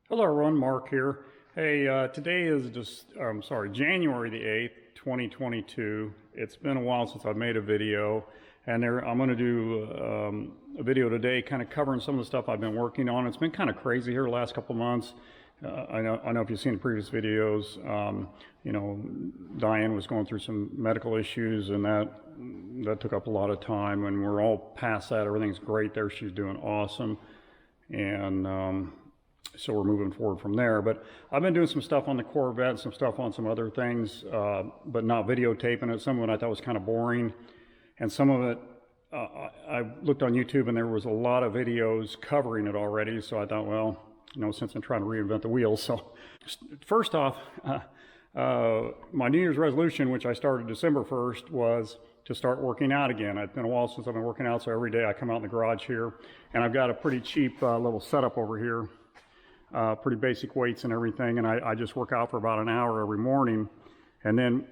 Hello everyone, Mark here. Hey, today is January the 8th, 2022. It's been a while since I've made a video, and I'm going to do a video today kind of covering some of the stuff I've been working on. It's been kind of crazy here the last couple of months. I know if you've seen the previous videos, Diane was going through some medical issues, and that took up a lot of time, and we're all past that. Everything's great there. She's doing awesome, and so we're moving forward from there. But I've been doing some stuff on the Corvette, some stuff on some other things, but not videotaping it. Some of it I thought was kind of boring, and some of it I looked on YouTube and there was a lot of videos covering it already. So I thought, well, since I'm trying to reinvent the wheel. So first off, my New Year's resolution, which I started December 1st, was to start working out again. It's been a while since I've been working out, so every day I come out in the garage here, and I've got a pretty cheap little setup over here. Pretty basic weights and everything, and I just work out for about an hour every morning, and then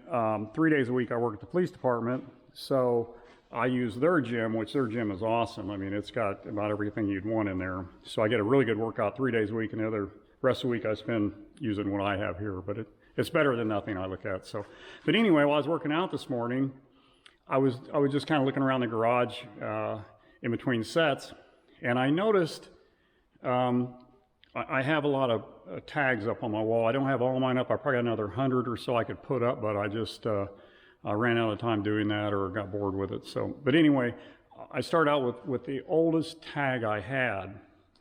3 days a week I work at the police department, so I use their gym, which their gym is awesome. I mean, it's got about everything you'd want in there, so I get a really good workout 3 days a week, and the rest of the week I spend using what I have here, but it's better than nothing I look at. So, but anyway, while I was working out this morning, I was just kind of looking around the garage in between sets, and I noticed I have a lot of tags up on my wall. I don't have all mine up. I probably got another 100 or so I could put up, but I just I ran out of time doing that or got bored with it. So, but anyway, I started out with the oldest tag I had,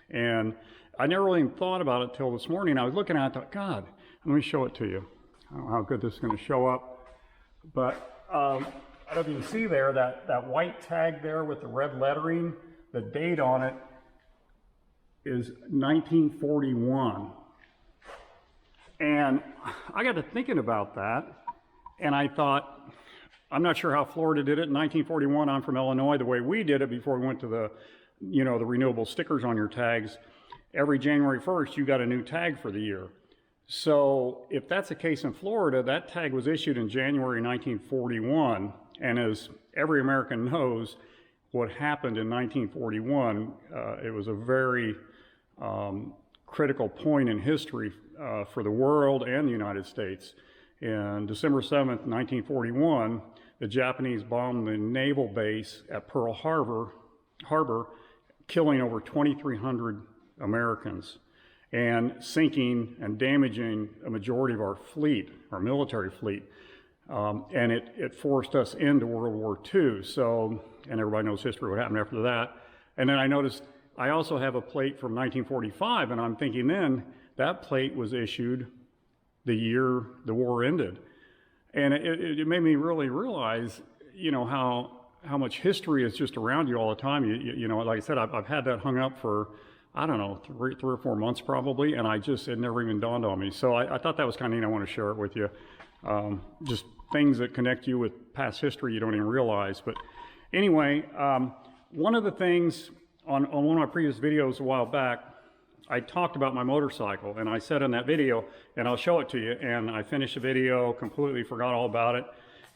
and I never really thought about it till this morning. I was looking at it, I thought, God, let me show it to you. I don't know how good this is going to show up, but I don't know if you can see there, that white tag there with the red lettering, the date on it is 1941. And I got to thinking about that, and I thought, I'm not sure how Florida did it in 1941. I'm from Illinois. The way we did it before we went to the renewable stickers on your tags, every January 1st, you got a new tag for the year. So if that's the case in Florida, that tag was issued in January 1941, and as every American knows, what happened in 1941, it was a very critical point in history for the world and the United States. In December 7th, 1941, the Japanese bombed the naval base at Pearl Harbor, killing over 2,300 Americans and sinking and damaging a majority of our fleet, our military fleet. And it forced us into World War II. So, and everybody knows history, what happened after that. And then I noticed I also have a plate from 1945, and I'm thinking then that plate was issued the year the war ended. And it made me really realize, how much history is just around you all the time. Like I said, I've had that hung up for, I don't know, three or 4 months probably, and it never even dawned on me. So I thought that was kind of neat. I want to share it with you. Just things that connect you with past history you don't even realize. But anyway, one of the things on one of my previous videos a while back, I talked about my motorcycle, and I said in that video, and I'll show it to you, and I finished the video, completely forgot all about it.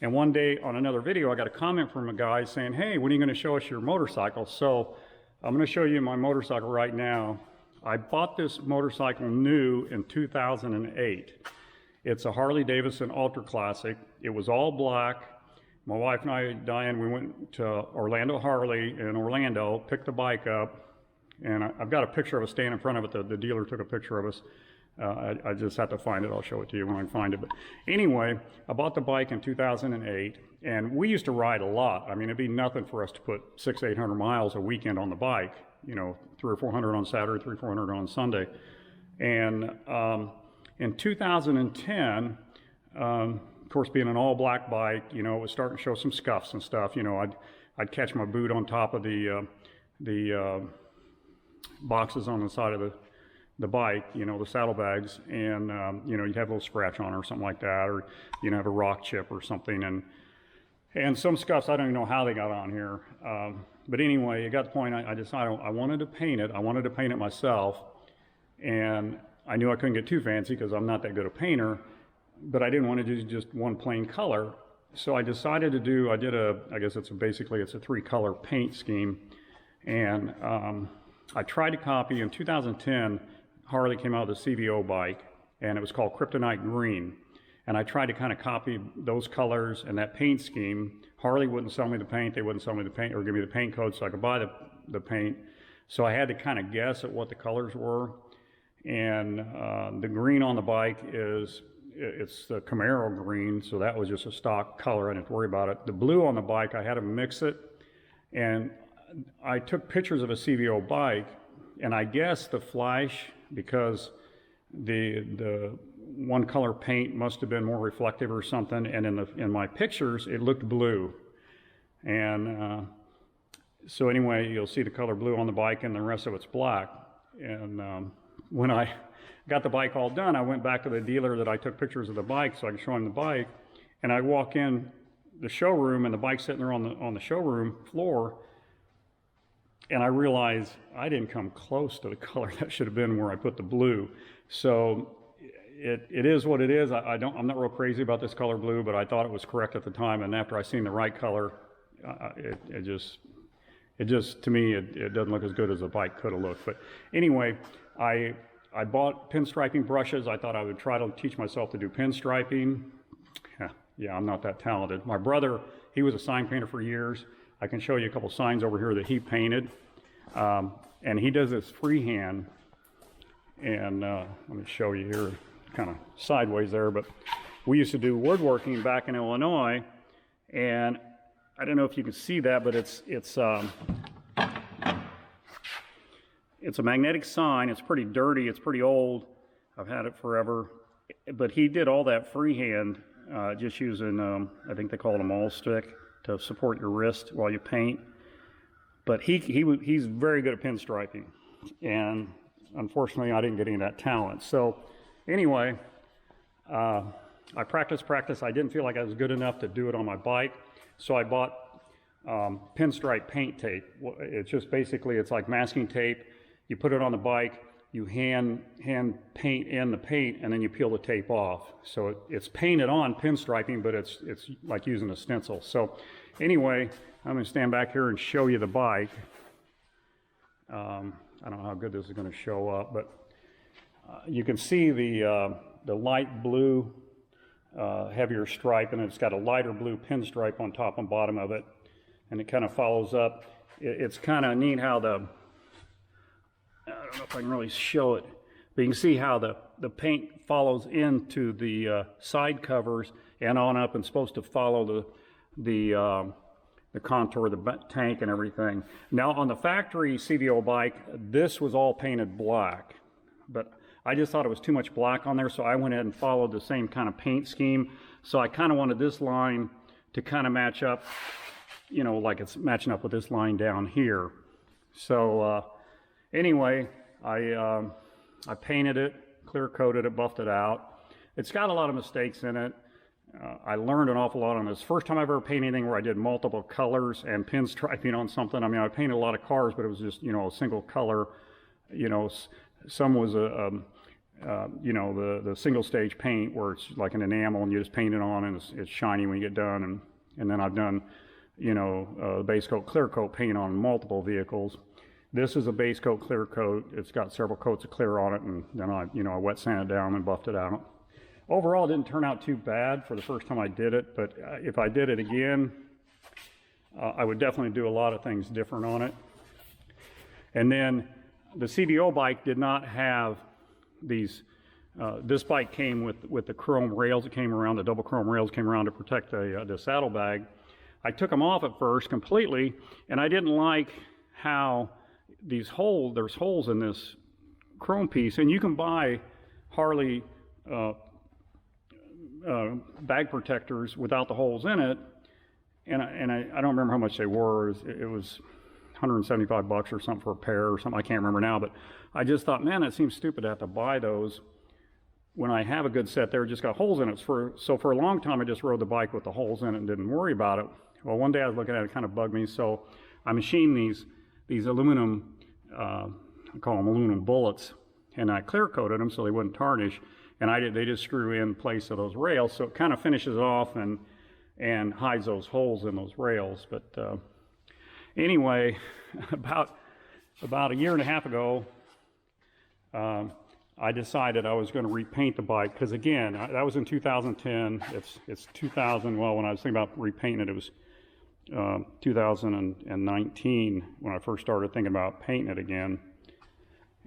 And one day on another video, I got a comment from a guy saying, hey, when are you going to show us your motorcycle? So I'm going to show you my motorcycle right now. I bought this motorcycle new in 2008. It's a Harley Davidson Ultra Classic. It was all black. My wife and I, Diane, we went to Orlando Harley in Orlando, picked the bike up, and I've got a picture of us standing in front of it. The dealer took a picture of us. I just have to find it. I'll show it to you when I can find it. But anyway, I bought the bike in 2008, and we used to ride a lot. I mean, it'd be nothing for us to put 600-800 miles a weekend on the bike, 300 or 400 on Saturday, 300 or 400 on Sunday. And in 2010, of course, being an all-black bike, it was starting to show some scuffs and stuff. I'd catch my boot on top of the boxes on the side of the bike, the saddlebags, and you'd have a little scratch on it or something like that, or have a rock chip or something, and some scuffs. I don't even know how they got on here, but anyway, it got to the point I decided I wanted to paint it. I wanted to paint it myself, and I knew I couldn't get too fancy because I'm not that good a painter. But I didn't want to do just one plain color, so I decided to I guess it's a 3-color paint scheme, and I tried to copy in 2010 Harley came out with a CVO bike, and it was called Kryptonite Green. And I tried to kind of copy those colors and that paint scheme. Harley wouldn't sell me the paint, they wouldn't sell me the paint or give me the paint code so I could buy the paint. So I had to kind of guess at what the colors were. And the green on the bike it's the Camaro green, so that was just a stock color, I didn't have to worry about it. The blue on the bike, I had to mix it, and I took pictures of a CVO bike, and I guessed the flash because the one color paint must have been more reflective or something, and in my pictures it looked blue. And so anyway, you'll see the color blue on the bike and the rest of it's black. And when I got the bike all done, I went back to the dealer that I took pictures of the bike so I could show him the bike. And I walk in the showroom and the bike's sitting there on the showroom floor. And I realized I didn't come close to the color that should have been where I put the blue. So it is what it is. I'm not real crazy about this color blue, but I thought it was correct at the time. And after I seen the right color, it just to me, it doesn't look as good as the bike could have looked. But anyway, I bought pinstriping brushes. I thought I would try to teach myself to do pinstriping. Yeah, I'm not that talented. My brother, he was a sign painter for years. I can show you a couple signs over here that he painted. And he does this freehand. And let me show you here, kind of sideways there. But we used to do woodworking back in Illinois. And I don't know if you can see that, but it's a magnetic sign. It's pretty dirty. It's pretty old. I've had it forever. But he did all that freehand, just using, I think they call it a maul stick to support your wrist while you paint. But he's very good at pinstriping. And unfortunately, I didn't get any of that talent. So anyway, I practiced. I didn't feel like I was good enough to do it on my bike. So I bought pinstripe paint tape. It's just basically, it's like masking tape. You put it on the bike, you hand paint in the paint, and then you peel the tape off. So it's painted on pinstriping, but it's like using a stencil. So anyway, I'm going to stand back here and show you the bike. I don't know how good this is going to show up, but you can see the light blue heavier stripe, and it's got a lighter blue pinstripe on top and bottom of it, and it kind of follows up. It's kind of neat how I don't know if I can really show it, but you can see how the paint follows into the side covers and on up, and supposed to follow the contour of the tank and everything. Now on the factory CVO bike, this was all painted black, but I just thought it was too much black on there, so I went ahead and followed the same kind of paint scheme. So I kind of wanted this line to kind of match up, you know, like it's matching up with this line down here. So anyway, I painted it, clear coated it, buffed it out. It's got a lot of mistakes in it. I learned an awful lot on this. First time I ever painted anything where I did multiple colors and pinstriping on something. I mean, I painted a lot of cars, but it was just, you know, a single color. You know, some was you know, the single stage paint where it's like an enamel and you just paint it on and it's shiny when you get done. And then I've done, you know, base coat, clear coat paint on multiple vehicles. This is a base coat, clear coat. It's got several coats of clear on it, and then I wet sanded it down and buffed it out. Overall, it didn't turn out too bad for the first time I did it, but if I did it again, I would definitely do a lot of things different on it. And then the CVO bike did not have these, this bike came with the chrome rails that came around, the double chrome rails came around to protect the saddlebag. I took them off at first completely, and I didn't like how there's holes in this chrome piece, and you can buy Harley bag protectors without the holes in it, and I don't remember how much they were. It was $175 or something for a pair or something. I can't remember now, but I just thought, man, it seems stupid to have to buy those when I have a good set there. Just got holes in it. So for a long time, I just rode the bike with the holes in it and didn't worry about it. Well, one day I was looking at it, it kind of bugged me, so I machined these aluminum, I call them aluminum bullets, and I clear coated them so they wouldn't tarnish, and they just screw in place of those rails, so it kind of finishes it off and hides those holes in those rails. But anyway, about a year and a half ago, I decided I was going to repaint the bike, because again, that was in 2010. It's 2000. Well, when I was thinking about repainting it, it was 2019 when I first started thinking about painting it again.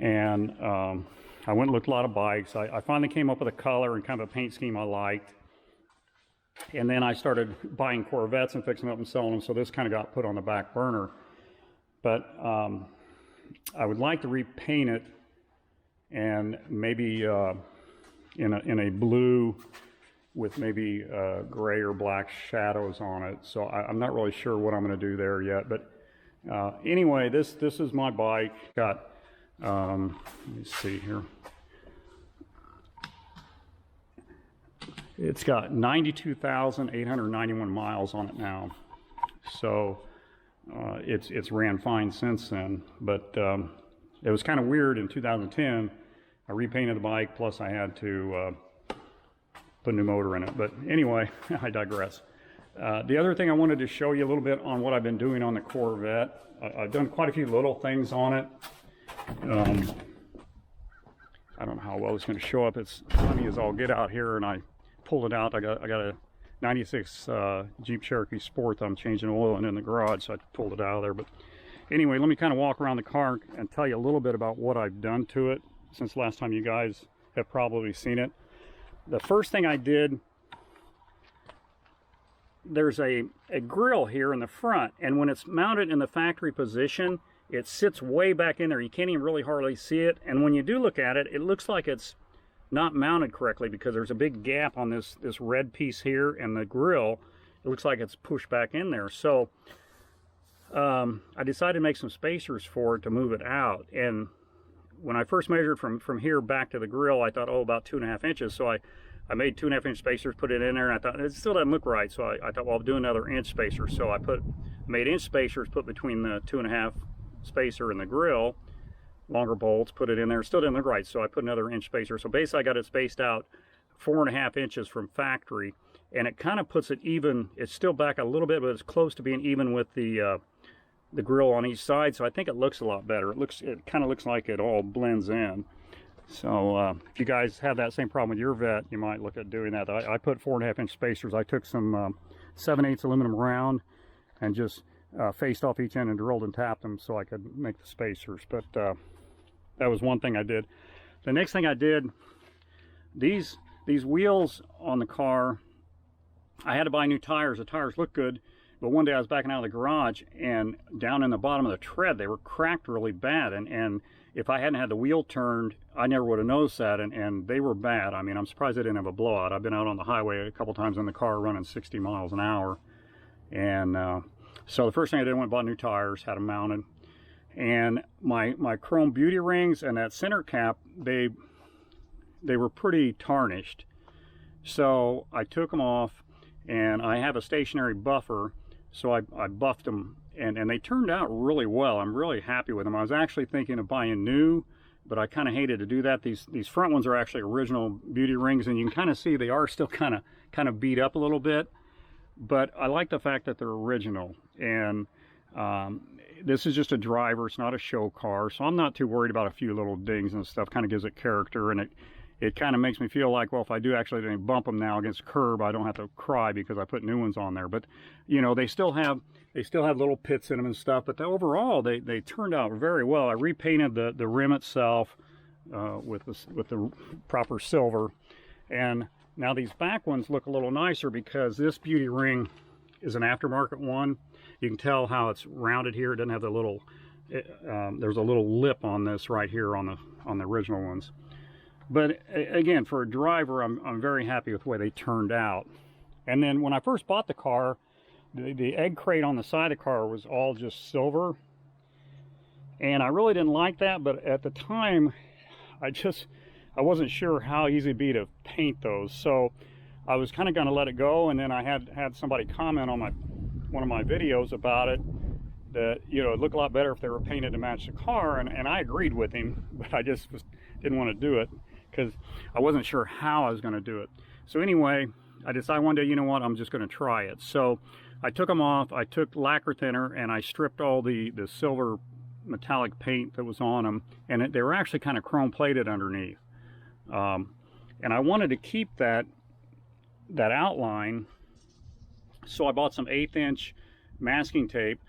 And I went and looked at a lot of bikes. I finally came up with a color and kind of a paint scheme I liked. And then I started buying Corvettes and fixing them up and selling them, so this kind of got put on the back burner. But I would like to repaint it, and maybe in a blue with maybe gray or black shadows on it. So I'm not really sure what I'm going to do there yet. But anyway, this is my bike. Got let me see here. It's got 92,891 miles on it now. So it's ran fine since then. But it was kind of weird in 2010. I repainted the bike, plus I had to put a new motor in it. But anyway, I digress. The other thing I wanted to show you a little bit on what I've been doing on the Corvette. I've done quite a few little things on it. I don't know how well it's going to show up. It's sunny as all get out here, and I pulled it out. I got a 96 Jeep Cherokee Sport that I'm changing oil in the garage, so I pulled it out of there. But anyway, let me kind of walk around the car and tell you a little bit about what I've done to it since last time you guys have probably seen it. The first thing I did, there's a grill here in the front, and when it's mounted in the factory position, it sits way back in there. You can't even really hardly see it, and when you do look at it, it looks like it's not mounted correctly because there's a big gap on this red piece here, and the grill, it looks like it's pushed back in there. So I decided to make some spacers for it to move it out. And when I first measured from here back to the grill, I thought, oh, about 2.5 inches. So I made 2.5 inch spacers, put it in there, and I thought it still doesn't look right. So I thought, well, I'll do another inch spacer. So I made inch spacers, put between the 2.5 spacer and the grill, longer bolts, put it in there. It still didn't look right, so I put another inch spacer. So basically I got it spaced out 4.5 inches from factory, and it kind of puts it even. It's still back a little bit, but it's close to being even with the grill on each side. So I think it looks a lot better. It kind of looks like it all blends in. So if you guys have that same problem with your Vette, you might look at doing that. I put 4.5 inch spacers. I took some 7/8 aluminum round and just faced off each end and drilled and tapped them so I could make the spacers. But that was one thing I did. The next thing I did, these wheels on the car, I had to buy new tires. The tires look good, but one day I was backing out of the garage, and down in the bottom of the tread, they were cracked really bad. And if I hadn't had the wheel turned, I never would have noticed that, and they were bad. I mean, I'm surprised I didn't have a blowout. I've been out on the highway a couple times in the car running 60 miles an hour. And so the first thing I did, I went and bought new tires, had them mounted. And my chrome beauty rings and that center cap, they were pretty tarnished. So I took them off, and I have a stationary buffer, so I buffed them, and they turned out really well. I'm really happy with them. I was actually thinking of buying new, but I kind of hated to do that. These front ones are actually original beauty rings, and you can kind of see they are still kind of beat up a little bit. But I like the fact that they're original, and this is just a driver. It's not a show car, so I'm not too worried about a few little dings and stuff. Kind of gives it character, and it kind of makes me feel like, well, if I do actually bump them now against a curb, I don't have to cry because I put new ones on there. But you know, they still have little pits in them and stuff. But overall, they turned out very well. I repainted the rim itself with the proper silver, and now these back ones look a little nicer because this beauty ring is an aftermarket one. You can tell how it's rounded here. It doesn't have the little, there's a little lip on this right here on the original ones. But again, for a driver, I'm very happy with the way they turned out. And then when I first bought the car, the egg crate on the side of the car was all just silver. And I really didn't like that, but at the time, I wasn't sure how easy it'd be to paint those. So I was kind of going to let it go, and then I had somebody comment on one of my videos about it, that, you know, it'd look a lot better if they were painted to match the car, and I agreed with him, but I just didn't want to do it because I wasn't sure how I was going to do it. So anyway, I decided one day, you know what, I'm just going to try it. So I took them off, I took lacquer thinner, and I stripped all the silver metallic paint that was on them, and they were actually kind of chrome plated underneath. And I wanted to keep that outline, so I bought some 1/8 inch masking tape,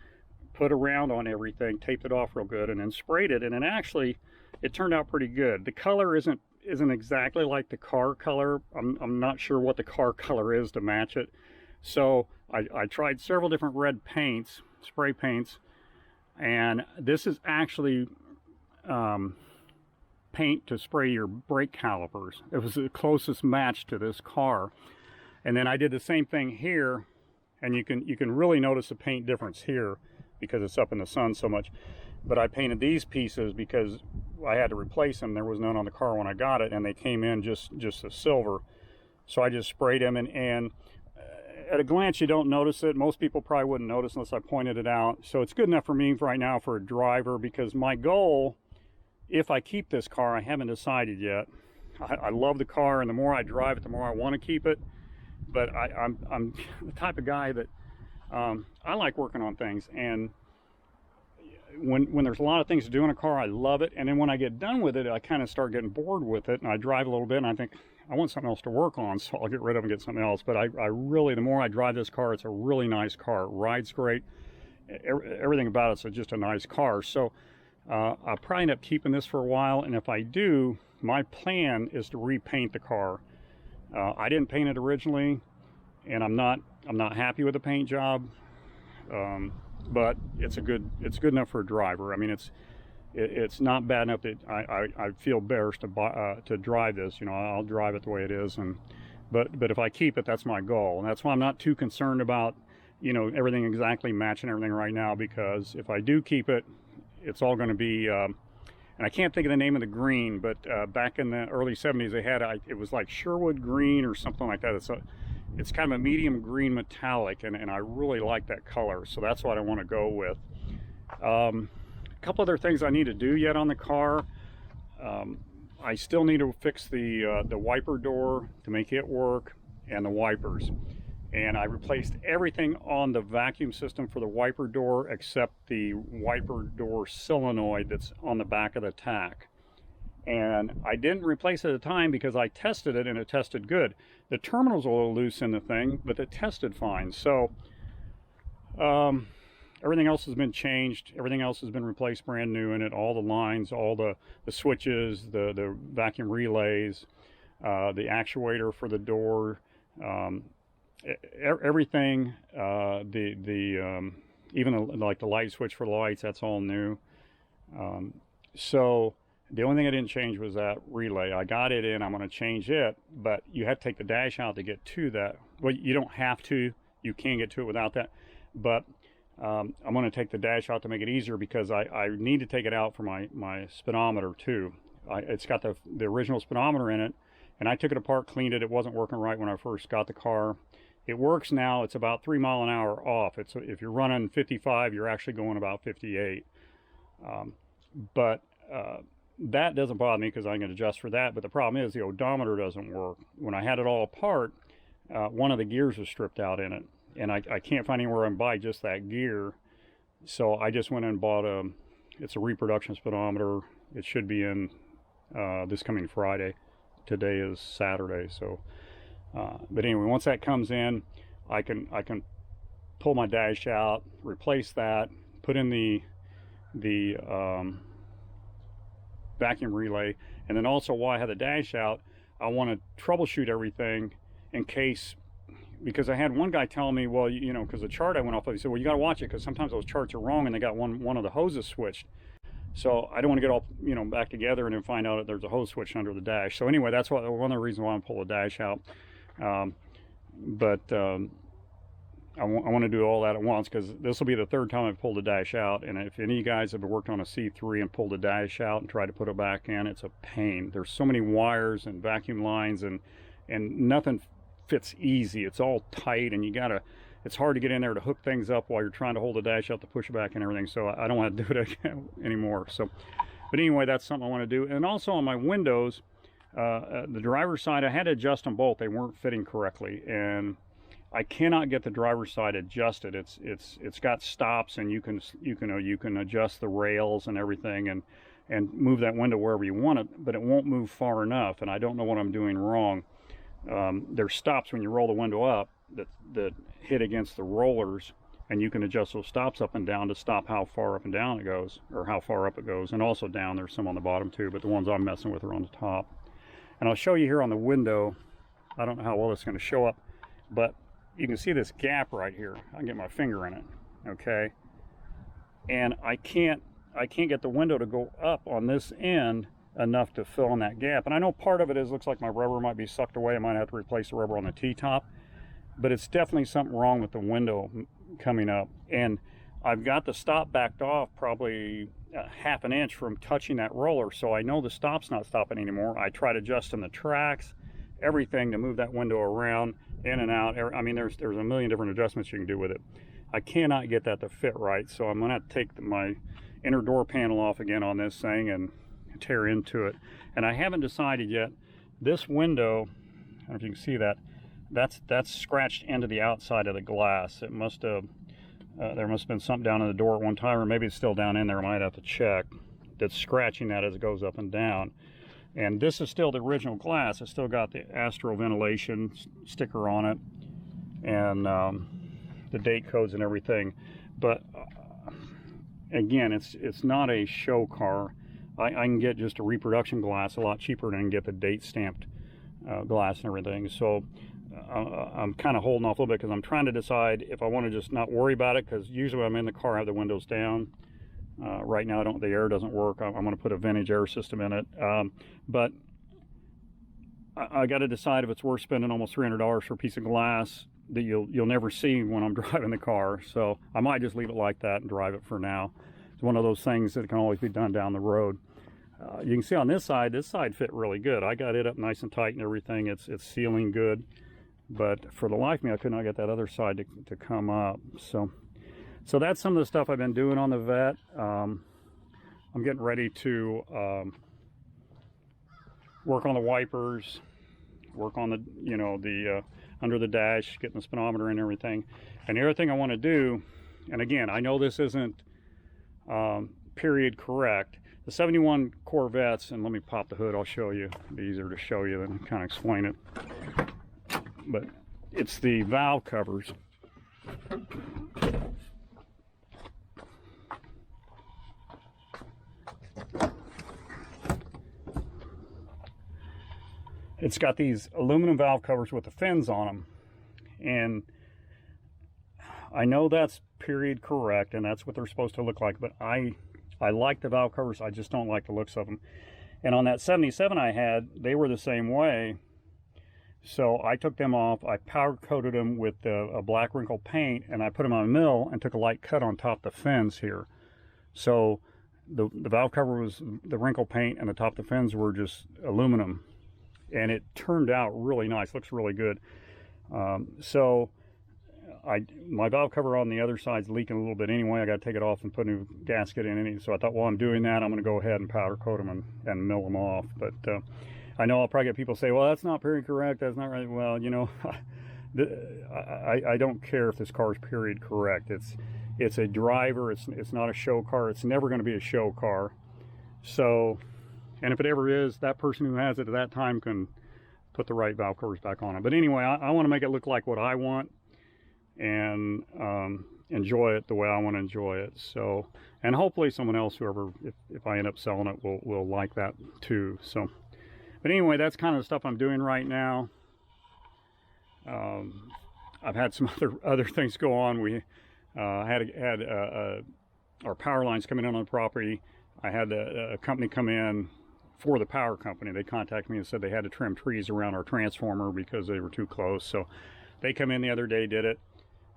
put a round on everything, taped it off real good, and then sprayed it. And it actually, it turned out pretty good. The color isn't exactly like the car color. I'm not sure what the car color is to match it. So I tried several different red paints, spray paints, and this is actually paint to spray your brake calipers. It was the closest match to this car. And then I did the same thing here, and you can really notice the paint difference here because it's up in the sun so much. But I painted these pieces because I had to replace them. There was none on the car when I got it, and they came in just a silver. So I just sprayed them, and at a glance you don't notice it. Most people probably wouldn't notice unless I pointed it out. So it's good enough for me right now for a driver, because my goal, if I keep this car, I haven't decided yet. I love the car, and the more I drive it, the more I want to keep it. But I'm the type of guy that I like working on things, and when there's a lot of things to do in a car, I love it. And then when I get done with it, I kind of start getting bored with it, and I drive a little bit, and I think I want something else to work on, so I'll get rid of it and get something else. But I really, the more I drive this car, it's a really nice car. It rides great. Everything about it's just a nice car. So I'll probably end up keeping this for a while, and if I do, my plan is to repaint the car. I didn't paint it originally, and I'm not happy with the paint job, but it's good enough for a driver. I mean, it's not bad enough that I feel embarrassed to drive this. You know, I'll drive it the way it is, but if I keep it, that's my goal, and that's why I'm not too concerned about, you know, everything exactly matching everything right now, because if I do keep it, it's all going to be, and I can't think of the name of the green, but back in the early 70s they had, it was like Sherwood green or something like that. It's kind of a medium green metallic, and I really like that color, so that's what I want to go with. A couple other things I need to do yet on the car. I still need to fix the wiper door to make it work, and the wipers. And I replaced everything on the vacuum system for the wiper door except the wiper door solenoid that's on the back of the tack. And I didn't replace it at the time because I tested it and it tested good. The terminal's a little loose in the thing, but it tested fine. So everything else has been changed. Everything else has been replaced brand new in it. All the lines, all the switches, the vacuum relays, the actuator for the door, everything, even like the light switch for the lights, that's all new. So the only thing I didn't change was that relay. I got it in, I'm going to change it, but you have to take the dash out to get to that. Well, you don't have to, you can get to it without that, but I'm going to take the dash out to make it easier, because I need to take it out for my speedometer too. It's got the original speedometer in it, and I took it apart, cleaned it. It wasn't working right when I first got the car. It works now. It's about 3 miles an hour off. If you're running 55, you're actually going about 58. But that doesn't bother me because I can adjust for that. But the problem is the odometer doesn't work. When I had it all apart, one of the gears was stripped out in it, and I can't find anywhere I can buy just that gear. So I just went and bought it's a reproduction speedometer. It should be in this coming Friday. Today is Saturday, so. But anyway, once that comes in, I can pull my dash out, replace that, put in the vacuum relay, and then also while I have the dash out, I want to troubleshoot everything in case, because I had one guy telling me, well, you know, because the chart I went off of, he said, well, you got to watch it because sometimes those charts are wrong and they got one of the hoses switched. So I don't want to get all, you know, back together and then find out that there's a hose switch under the dash. So anyway, that's one of the reasons why I'm pulling the dash out. I want to do all that at once, because this will be the third time I've pulled the dash out, and if any of you guys have worked on a C3 and pulled the dash out and tried to put it back in, it's a pain. There's so many wires and vacuum lines, and nothing fits easy. It's all tight, and it's hard to get in there to hook things up while you're trying to hold the dash out to push it back and everything. So I don't want to do it anymore. So, but anyway, that's something I want to do. And also on my windows, the driver's side, I had to adjust them both. They weren't fitting correctly, and I cannot get the driver's side adjusted. It's got stops, and you can adjust the rails and everything, and and move that window wherever you want it, but it won't move far enough, and I don't know what I'm doing wrong. There's stops when you roll the window up that hit against the rollers, and you can adjust those stops up and down to stop how far up and down it goes, or how far up it goes, and also down. There's some on the bottom too, but the ones I'm messing with are on the top. And I'll show you here on the window. I don't know how well it's going to show up, but you can see this gap right here. I can get my finger in it, okay? And I can't get the window to go up on this end enough to fill in that gap. And I know part of it is, looks like my rubber might be sucked away. I might have to replace the rubber on the T-top, but it's definitely something wrong with the window coming up. And I've got the stop backed off probably half an inch from touching that roller, so I know the stop's not stopping anymore. I tried adjusting the tracks, everything to move that window around, in and out. I mean, there's a million different adjustments you can do with it. I cannot get that to fit right, so I'm gonna have to take my inner door panel off again on this thing and tear into it. And I haven't decided yet. This window, I don't know if you can see that, that's scratched into the outside of the glass. It must have, there must have been something down in the door at one time, or maybe it's still down in there. I might have to check. That's scratching that as it goes up and down. And this is still the original glass. It's still got the Astro ventilation sticker on it, and the date codes and everything. But again, it's not a show car. I can get just a reproduction glass a lot cheaper than I can get the date stamped glass and everything. So I'm kind of holding off a little bit because I'm trying to decide if I want to just not worry about it, because usually when I'm in the car I have the windows down. Right now the air doesn't work. I'm going to put a vintage air system in it, but I got to decide if it's worth spending almost $300 for a piece of glass that you'll never see when I'm driving the car. So I might just leave it like that and drive it for now. It's one of those things that can always be done down the road. You can see on this side fit really good. I got it up nice and tight and everything. It's sealing good, but for the life of me I could not get that other side to come up. So that's some of the stuff I've been doing on the Vet. I'm getting ready to work on the wipers, work on the under the dash, getting the speedometer and everything. And the other thing I want to do, and again, I know this isn't period correct, the 71 Corvettes, and let me pop the hood, I'll show you. It'll be easier to show you than kind of explain it. But it's the valve covers. It's got these aluminum valve covers with the fins on them, and I know that's period correct and that's what they're supposed to look like, but I like the valve covers. I just don't like the looks of them. And on that 77 I had, they were the same way, so I took them off. I powder coated them with a black wrinkle paint, and I put them on a mill and took a light cut on top of the fins here. So the valve cover was the wrinkle paint, and the top of the fins were just aluminum. And it turned out really nice, looks really good. So my valve cover on the other side's leaking a little bit anyway. I got to take it off and put a new gasket in it. So I thought, while I'm doing that, I'm going to go ahead and powder coat them and mill them off. But I know I'll probably get people say, well, that's not period correct, that's not right. Well, you know, I don't care if this car is period correct. It's a driver, it's not a show car. It's never going to be a show car. So, and if it ever is, that person who has it at that time can put the right valve covers back on it. But anyway, I want to make it look like what I want, and enjoy it the way I want to enjoy it. So, and hopefully someone else, whoever, if I end up selling it, will like that too. So, but anyway, that's kind of the stuff I'm doing right now. I've had some other things go on. We had our power lines coming in on the property. I had a company come in for the power company. They contacted me and said they had to trim trees around our transformer because they were too close. So they come in the other day, did it.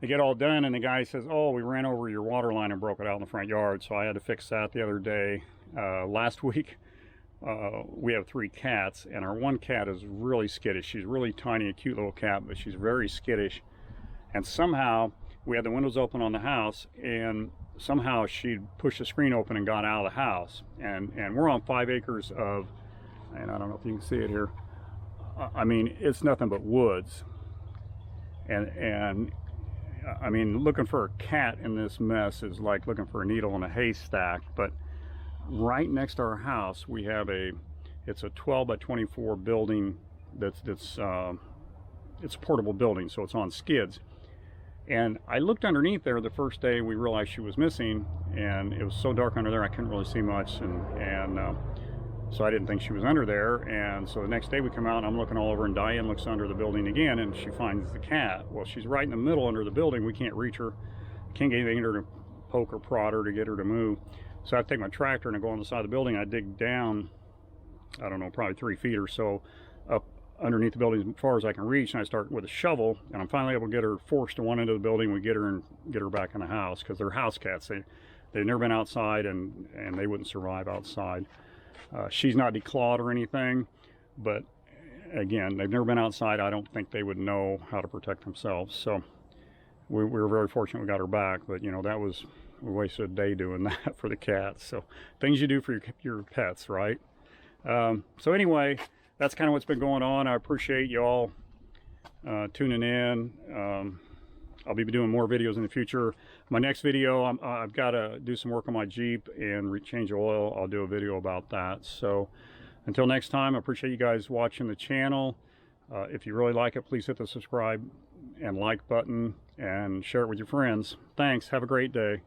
They get all done, and the guy says, oh, we ran over your water line and broke it out in the front yard. So I had to fix that the other day. Last week, we have 3 cats, and our one cat is really skittish. She's really tiny, a cute little cat, but she's very skittish. And somehow we had the windows open on the house, and somehow she pushed the screen open and got out of the house. And we're on 5 acres of, and I don't know if you can see it here, I mean, it's nothing but woods. And I mean, looking for a cat in this mess is like looking for a needle in a haystack. But right next to our house, we have it's a 12 by 24 building it's a portable building, so it's on skids. And I looked underneath there the first day we realized she was missing, and it was so dark under there I couldn't really see much, and so I didn't think she was under there. And so the next day we come out and I'm looking all over, and Diane looks under the building again, and she finds the cat. Well, she's right in the middle under the building. We can't reach her, can't get anything in her to poke or prod her to get her to move. So I take my tractor and I go on the side of the building. I dig down, I don't know, probably 3 feet or so up underneath the building as far as I can reach, and I start with a shovel, and I'm finally able to get her forced to one end of the building. We get her and get her back in the house, because they're house cats. They've never been outside, and they wouldn't survive outside. She's not declawed or anything, but again, they've never been outside. I don't think they would know how to protect themselves. So we were very fortunate we got her back, but you know, we wasted a day doing that for the cats. So things you do for your pets, right? So anyway, that's kind of what's been going on. I appreciate you all tuning in. I'll be doing more videos in the future. My next video, I've got to do some work on my Jeep and change oil. I'll do a video about that. So until next time, I appreciate you guys watching the channel. If you really like it, please hit the subscribe and like button and share it with your friends. Thanks. Have a great day.